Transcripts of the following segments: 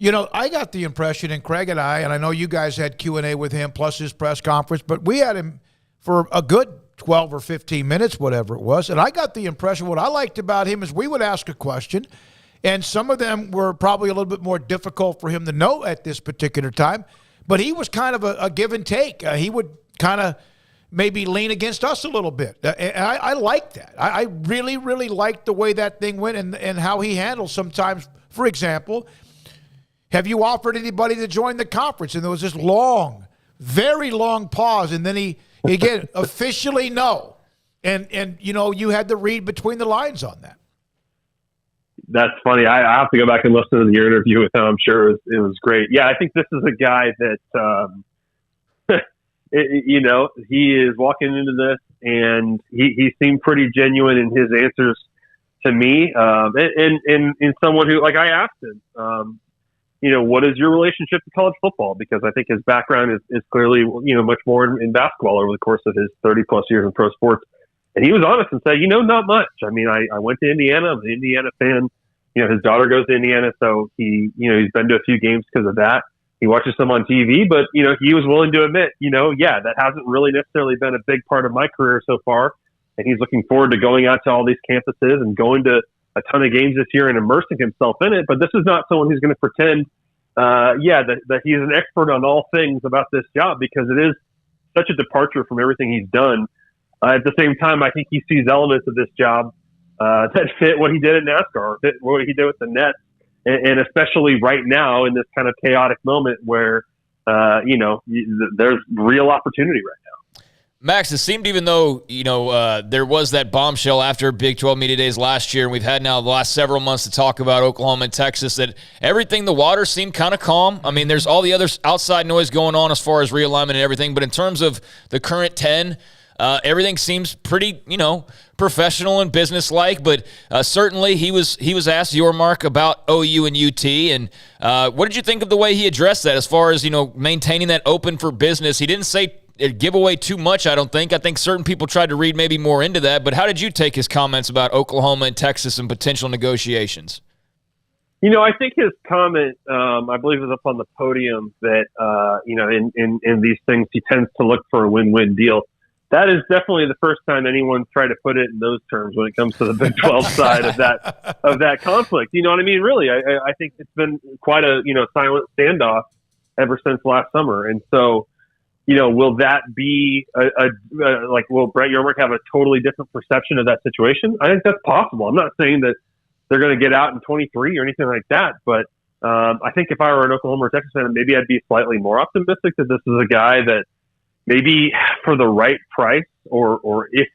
I got the impression, and Craig and I know you guys had Q&A with him plus his press conference, but we had him for a good 12 or 15 minutes, whatever it was. And I got the impression what I liked about him is we would ask a question, and some of them were probably a little bit more difficult for him to know at this particular time. But he was kind of a give and take. He would kind of maybe lean against us a little bit. And I like that. I really, really liked the way that thing went and how he handled sometimes. For example, have you offered anybody to join the conference? And there was this long, very long pause, and then he again, officially no. And you had to read between the lines on that. That's funny. I have to go back and listen to your interview with him. I'm sure it was great. Yeah, I think this is a guy that, he is walking into this, and he seemed pretty genuine in his answers to me. And someone who, like, I asked him, what is your relationship to college football? Because I think his background is clearly, much more in basketball over the course of his 30 plus years in pro sports. And he was honest and said, not much. I mean, I went to Indiana. I'm an Indiana fan. His daughter goes to Indiana, so he's been to a few games because of that. He watches them on TV, but, he was willing to admit, that hasn't really necessarily been a big part of my career so far. And he's looking forward to going out to all these campuses and going to a ton of games this year and immersing himself in it. But this is not someone who's going to pretend, that he's an expert on all things about this job, because it is such a departure from everything he's done. At the same time, I think he sees elements of this job that fit what he did at NASCAR, fit what he did with the Nets, and especially right now in this kind of chaotic moment where, there's real opportunity right now. Max, it seemed even though, there was that bombshell after Big 12 Media Days last year, and we've had now the last several months to talk about Oklahoma and Texas, that everything, the water seemed kind of calm. I mean, there's all the other outside noise going on as far as realignment and everything, but in terms of the current 10, everything seems pretty, professional and business-like, but certainly he was asked, Yormark, about OU and UT, and what did you think of the way he addressed that as far as, maintaining that open for business? He didn't say give away too much, I don't think. I think certain people tried to read maybe more into that, but how did you take his comments about Oklahoma and Texas and potential negotiations? I think his comment, I believe it was up on the podium that, in these things, he tends to look for a win-win deal. That is definitely the first time anyone's tried to put it in those terms when it comes to the Big 12 side of that conflict. You know what I mean? Really, I think it's been quite a silent standoff ever since last summer. And so, will that be will Brett Yormark have a totally different perception of that situation? I think that's possible. I'm not saying that they're going to get out in 23 or anything like that, but I think if I were an Oklahoma or Texas fan, maybe I'd be slightly more optimistic that this is a guy that, maybe for the right price, or if,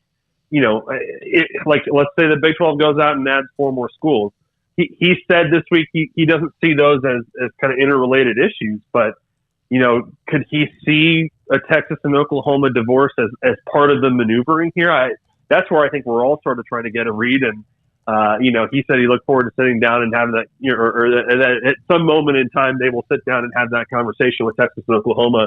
let's say the Big 12 goes out and adds 4 more schools. He said this week he doesn't see those as kind of interrelated issues, but, could he see a Texas and Oklahoma divorce as part of the maneuvering here? That's where I think we're all sort of trying to get a read. And, he said he looked forward to sitting down and having that, or that at some moment in time they will sit down and have that conversation with Texas and Oklahoma.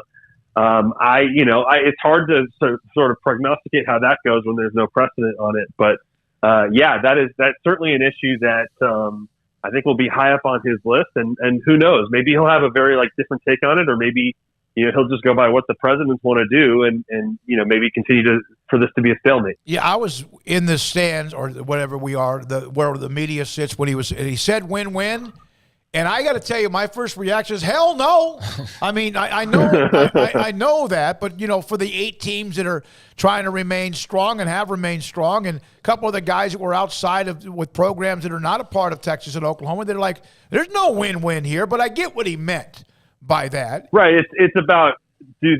It's hard to sort of prognosticate how that goes when there's no precedent on it. But, that's certainly an issue that I think will be high up on his list. And who knows, maybe he'll have a very different take on it, or maybe, he'll just go by what the presidents want to do and maybe continue for this to be a stalemate. Yeah, I was in the stands or whatever we are, where the media sits when he said win-win. And I got to tell you, my first reaction is, hell no. I mean, I know I know that, but, for the 8 teams that are trying to remain strong and have remained strong, and a couple of the guys that were outside with programs that are not a part of Texas and Oklahoma, they're like, there's no win-win here, but I get what he meant by that. Right. It's about, do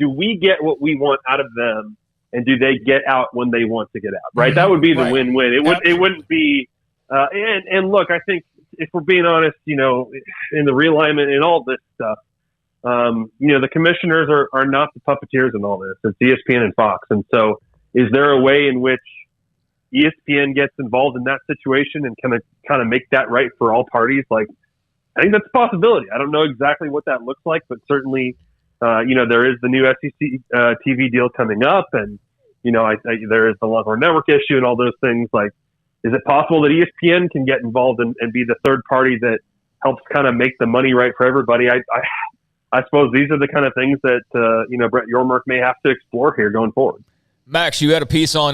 we get what we want out of them, and do they get out when they want to get out, right? Mm-hmm. That would be the win-win. It wouldn't be, and look, I think, if we're being honest, in the realignment and all this stuff, the commissioners are not the puppeteers in all this. It's ESPN and Fox. And so is there a way in which ESPN gets involved in that situation and kind of make that right for all parties? I think that's a possibility. I don't know exactly what that looks like, but certainly, there is the new SEC TV deal coming up, and, there is the Longhorn Network issue and all those things. Is it possible that ESPN can get involved and be the third party that helps kind of make the money right for everybody. I suppose these are the kind of things that Brett Yormark may have to explore here going forward. Max, you had a piece on